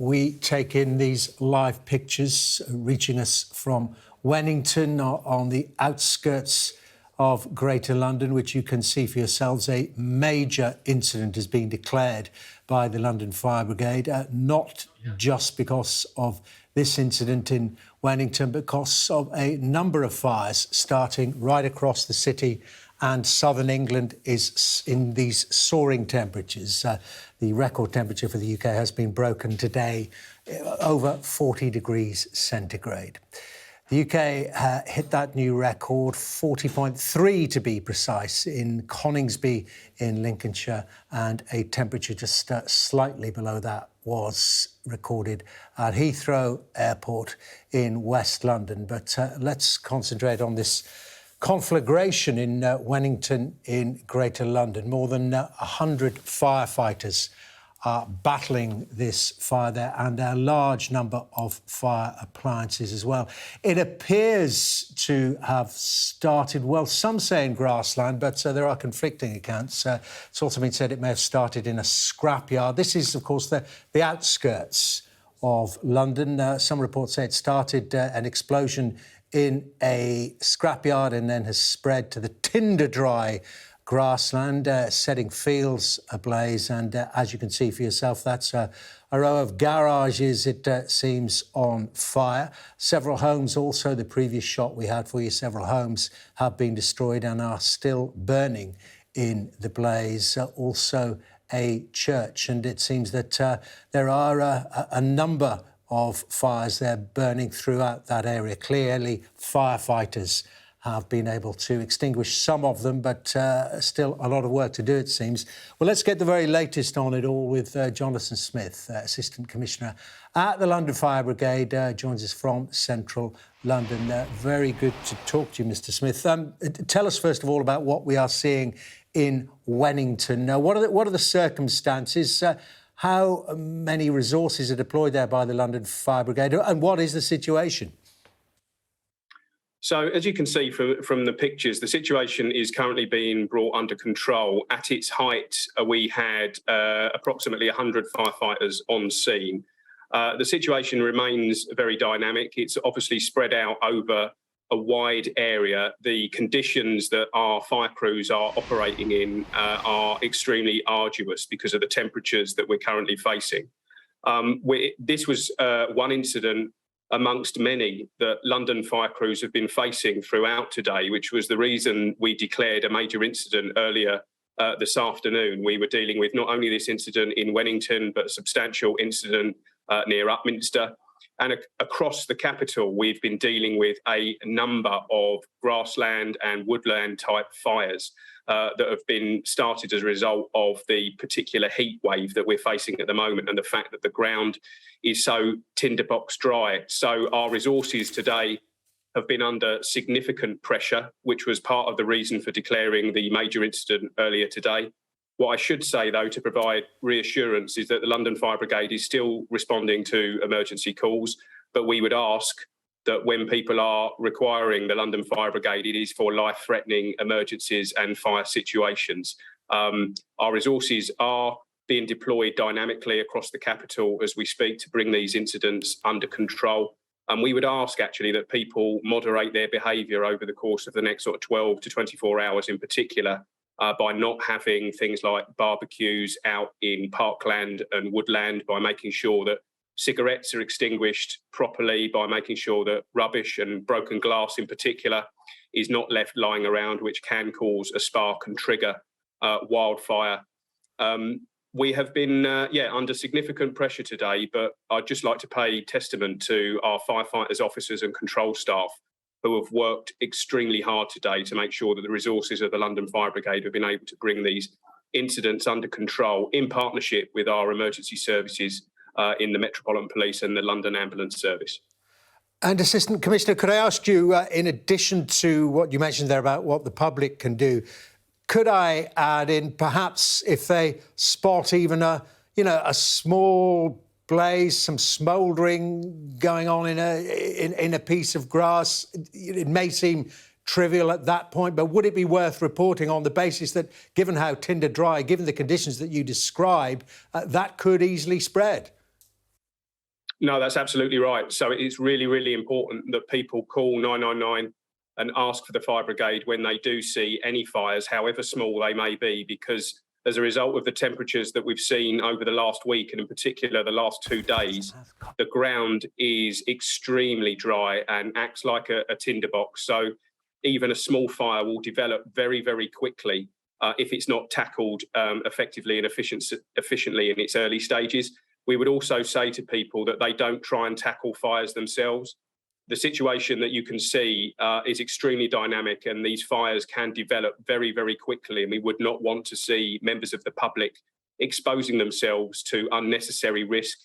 We take in these live pictures reaching us from Wennington on the outskirts of Greater London, which you can see for yourselves. A major incident has been declared by the London Fire Brigade, not just because of this incident in Wennington, but because of a number of fires starting right across the city, and southern England is in these soaring temperatures. The record temperature for the UK has been broken today, over 40 degrees centigrade. The UK hit that new record, 40.3 to be precise, in Coningsby in Lincolnshire, and a temperature just slightly below that was recorded at Heathrow Airport in West London. But let's concentrate on this conflagration in Wennington in Greater London. More than 100 firefighters are battling this fire there, and a large number of fire appliances as well. It appears to have started, well, some say in grassland, but there are conflicting accounts. It's also been said it may have started in a scrapyard. This is, of course, the outskirts of London. Some reports say it started an explosion in a scrapyard and then has spread to the tinder-dry grassland, setting fields ablaze. And as you can see for yourself, that's a row of garages, it seems, on fire. Several homes also, the previous shot we had for you, several homes have been destroyed and are still burning in the blaze. Also a church, and it seems that there are a number of fires there burning throughout that area. Clearly, firefighters have been able to extinguish some of them, but still a lot of work to do, it seems. Well, let's get the very latest on it all with Jonathan Smith, Assistant Commissioner at the London Fire Brigade, joins us from central London. Very good to talk to you, Mr. Smith. Tell us, first of all, about what we are seeing in Wennington. What are the circumstances? How many resources are deployed there by the London Fire Brigade, and what is the situation? So, as you can see from the pictures, the situation is currently being brought under control. At its height, we had approximately 100 firefighters on scene. The situation remains very dynamic. It's obviously spread out over a wide area. The conditions that our fire crews are operating in are extremely arduous because of the temperatures that we're currently facing. This was one incident amongst many that London fire crews have been facing throughout today, which was the reason we declared a major incident earlier this afternoon. We were dealing with not only this incident in Wennington, but a substantial incident near Upminster. And across the capital, we've been dealing with a number of grassland and woodland type fires that have been started as a result of the particular heat wave that we're facing at the moment, and the fact that the ground is so tinderbox dry. So our resources today have been under significant pressure, which was part of the reason for declaring the major incident earlier today. What I should say, though, to provide reassurance, is that the London Fire Brigade is still responding to emergency calls, but we would ask that when people are requiring the London Fire Brigade, it is for life-threatening emergencies and fire situations. Our resources are being deployed dynamically across the capital as we speak to bring these incidents under control. And we would ask, actually, that people moderate their behaviour over the course of the next 12 to 24 hours in particular, by not having things like barbecues out in parkland and woodland, by making sure that cigarettes are extinguished properly, by making sure that rubbish and broken glass in particular is not left lying around, which can cause a spark and trigger wildfire. We have been under significant pressure today, but I'd just like to pay testament to our firefighters, officers and control staff who have worked extremely hard today to make sure that the resources of the London Fire Brigade have been able to bring these incidents under control in partnership with our emergency services in the Metropolitan Police and the London Ambulance Service. And Assistant Commissioner, could I ask you, in addition to what you mentioned there about what the public can do, could I add in perhaps if they spot even a small blaze, some smouldering going on in a piece of grass? It may seem trivial at that point, but would it be worth reporting on the basis that, given how tinder dry, given the conditions that you describe, that could easily spread? No, that's absolutely right. So it's really, really important that people call 999 and ask for the fire brigade when they do see any fires, however small they may be, because as a result of the temperatures that we've seen over the last week, and in particular the last 2 days, the ground is extremely dry and acts like a tinderbox. So even a small fire will develop very, very quickly if it's not tackled effectively and efficiently in its early stages. We would also say to people that they don't try and tackle fires themselves. The situation that you can see is extremely dynamic, and these fires can develop very, very quickly. And we would not want to see members of the public exposing themselves to unnecessary risk.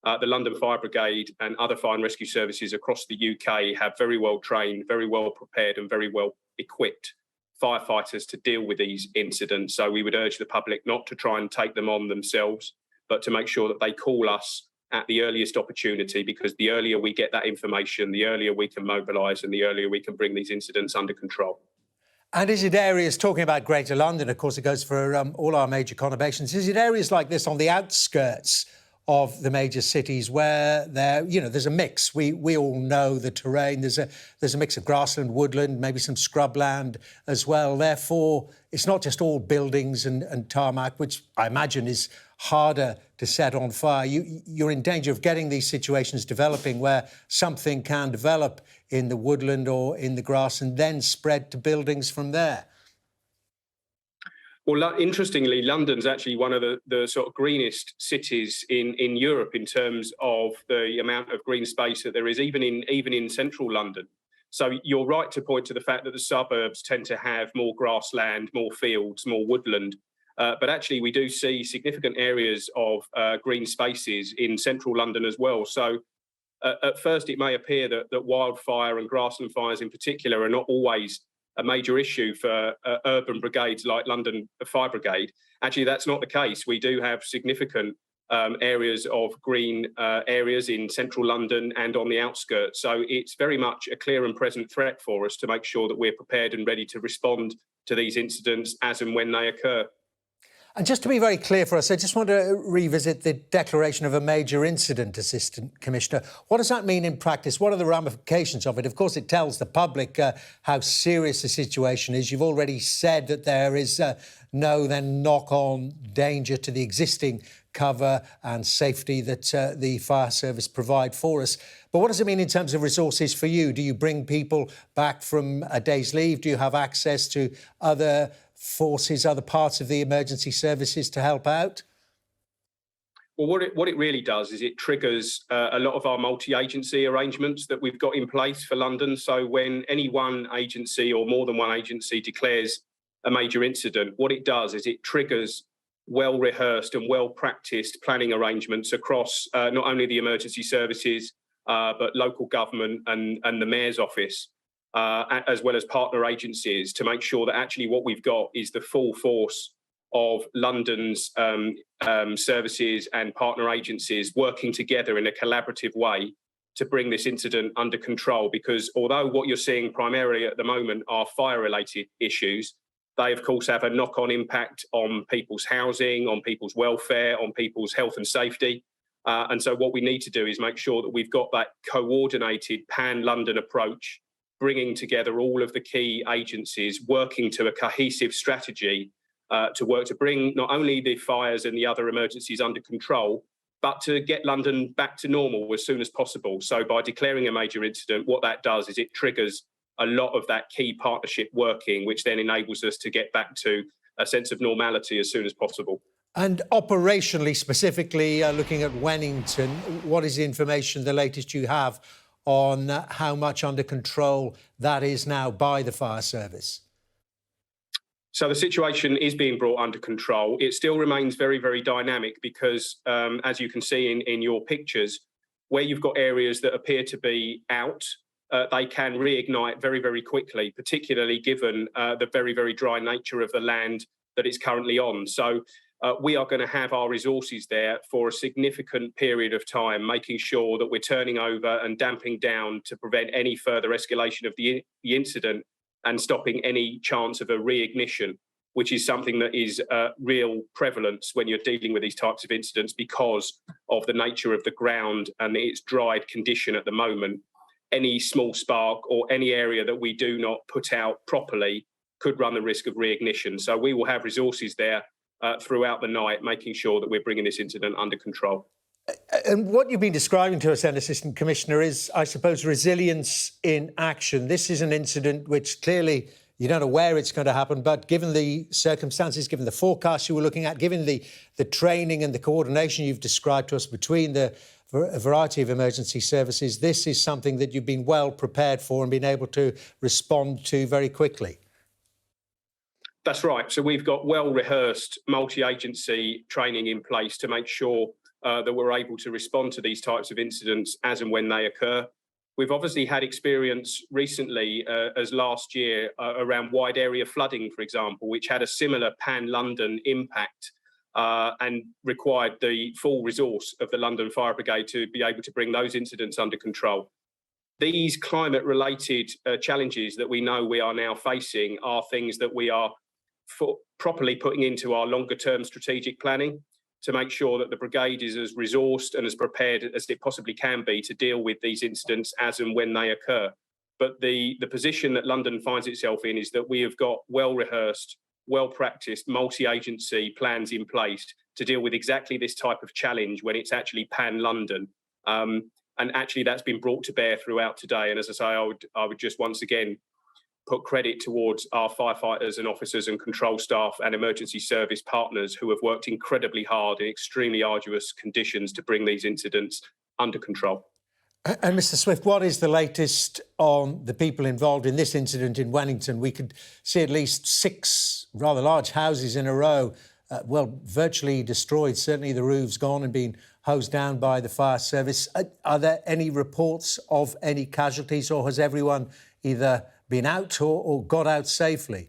The London Fire Brigade and other fire and rescue services across the UK have very well trained, very well prepared and very well equipped firefighters to deal with these incidents. So we would urge the public not to try and take them on themselves, but to make sure that they call us at the earliest opportunity, because the earlier we get that information, the earlier we can mobilise and the earlier we can bring these incidents under control. And is it areas, talking about Greater London, of course it goes for all our major conurbations, is it areas like this on the outskirts of the major cities where there's a mix? We all know the terrain. There's a mix of grassland, woodland, maybe some scrubland as well. Therefore, it's not just all buildings and tarmac, which I imagine is harder to set on fire. You're in danger of getting these situations developing where something can develop in the woodland or in the grass and then spread to buildings from there. Well, interestingly, London's actually one of the sort of greenest cities in Europe in terms of the amount of green space that there is, even in central London. So you're right to point to the fact that the suburbs tend to have more grassland, more fields, more woodland. But actually, we do see significant areas of green spaces in central London as well. So at first, it may appear that wildfire and grassland fires in particular are not always a major issue for urban brigades like London Fire Brigade. Actually, that's not the case. We do have significant areas of green areas in central London and on the outskirts. So it's very much a clear and present threat for us to make sure that we're prepared and ready to respond to these incidents as and when they occur. And just to be very clear for us, I just want to revisit the declaration of a major incident, Assistant Commissioner. What does that mean in practice? What are the ramifications of it? Of course, it tells the public how serious the situation is. You've already said that there is no then knock-on danger to the existing cover and safety that the fire service provide for us. But what does it mean in terms of resources for you? Do you bring people back from a day's leave? Do you have access to other forces, other parts of the emergency services to help out? Well, what it really does is it triggers a lot of our multi-agency arrangements that we've got in place for London. So when any one agency or more than one agency declares a major incident, what it does is it triggers well-rehearsed and well-practiced planning arrangements across not only the emergency services, but local government and the Mayor's office, as well as partner agencies, to make sure that actually what we've got is the full force of London's services and partner agencies working together in a collaborative way to bring this incident under control. Because although what you're seeing primarily at the moment are fire-related issues, they, of course, have a knock-on impact on people's housing, on people's welfare, on people's health and safety. And so what we need to do is make sure that we've got that coordinated pan-London approach, bringing together all of the key agencies, working to a cohesive strategy to work to bring not only the fires and the other emergencies under control, but to get London back to normal as soon as possible. So by declaring a major incident, what that does is it triggers a lot of that key partnership working, which then enables us to get back to a sense of normality as soon as possible. And operationally, specifically looking at Wennington, what is the information, the latest you have on how much under control that is now by the fire service? So the situation is being brought under control. It still remains very, very dynamic because, as you can see in your pictures, where you've got areas that appear to be out, they can reignite very, very quickly, particularly given the very, very dry nature of the land that it's currently on. So we are going to have our resources there for a significant period of time, making sure that we're turning over and damping down to prevent any further escalation of the incident and stopping any chance of a reignition. which is something that is real prevalence when you're dealing with these types of incidents because of the nature of the ground and its dried condition at the moment. Any small spark or any area that we do not put out properly could run the risk of reignition. So we will have resources there throughout the night, making sure that we're bringing this incident under control. And what you've been describing to us then, Assistant Commissioner, is, I suppose, resilience in action. This is an incident which clearly you don't know where it's going to happen, but given the circumstances, given the forecast you were looking at, given the training and the coordination you've described to us between a variety of emergency services, this is something that you've been well prepared for and been able to respond to very quickly. That's right. So we've got well-rehearsed multi-agency training in place to make sure that we're able to respond to these types of incidents as and when they occur. We've obviously had experience recently, as last year, around wide area flooding, for example, which had a similar pan-London impact and required the full resource of the London Fire Brigade to be able to bring those incidents under control. These climate-related challenges that we know we are now facing are things that we are properly putting into our longer-term strategic planning to make sure that the brigade is as resourced and as prepared as it possibly can be to deal with these incidents as and when they occur. But the position that London finds itself in is that we have got well-rehearsed, well-practiced, multi-agency plans in place to deal with exactly this type of challenge when it's actually pan-London. And actually that's been brought to bear throughout today. And as I say, I would just once again put credit towards our firefighters and officers and control staff and emergency service partners who have worked incredibly hard in extremely arduous conditions to bring these incidents under control. And Mr. Swift, what is the latest on the people involved in this incident in Wellington? We could see at least 6 rather large houses in a row, virtually destroyed. Certainly the roof's gone and been hosed down by the fire service. Are there any reports of any casualties, or has everyone either been out or got out safely?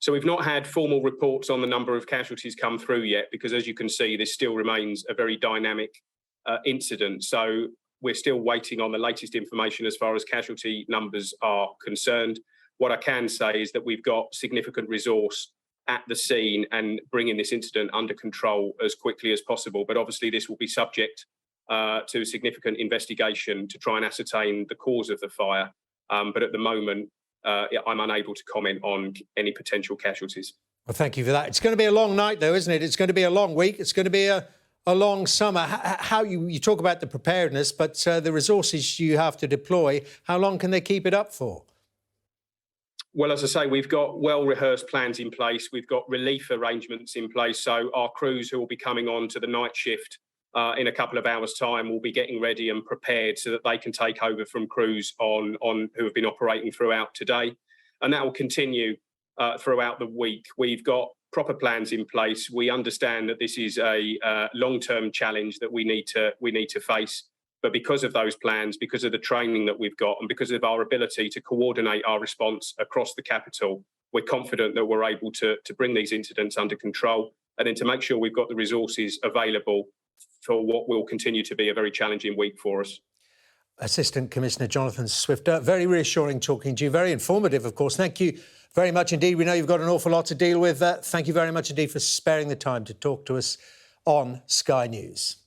So we've not had formal reports on the number of casualties come through yet, because as you can see, this still remains a very dynamic incident. So we're still waiting on the latest information as far as casualty numbers are concerned. What I can say is that we've got significant resource at the scene and bringing this incident under control as quickly as possible. But obviously this will be subject to significant investigation to try and ascertain the cause of the fire. But at the moment, I'm unable to comment on any potential casualties. Well, thank you for that. It's going to be a long night, though, isn't it? It's going to be a long week. It's going to be a long summer. How you talk about the preparedness, but the resources you have to deploy, how long can they keep it up for? Well, as I say, we've got well-rehearsed plans in place. We've got relief arrangements in place. So our crews who will be coming on to the night shift in a couple of hours' time will be getting ready and prepared so that they can take over from crews on who have been operating throughout today. And that will continue throughout the week. We've got proper plans in place. We understand that this is a long-term challenge that we need to face. But because of those plans, because of the training that we've got, and because of our ability to coordinate our response across the capital, we're confident that we're able to bring these incidents under control and then to make sure we've got the resources available for what will continue to be a very challenging week for us. Assistant Commissioner Jonathan Swift, very reassuring talking to you, very informative, of course. Thank you very much indeed. We know you've got an awful lot to deal with. Thank you very much indeed for sparing the time to talk to us on Sky News.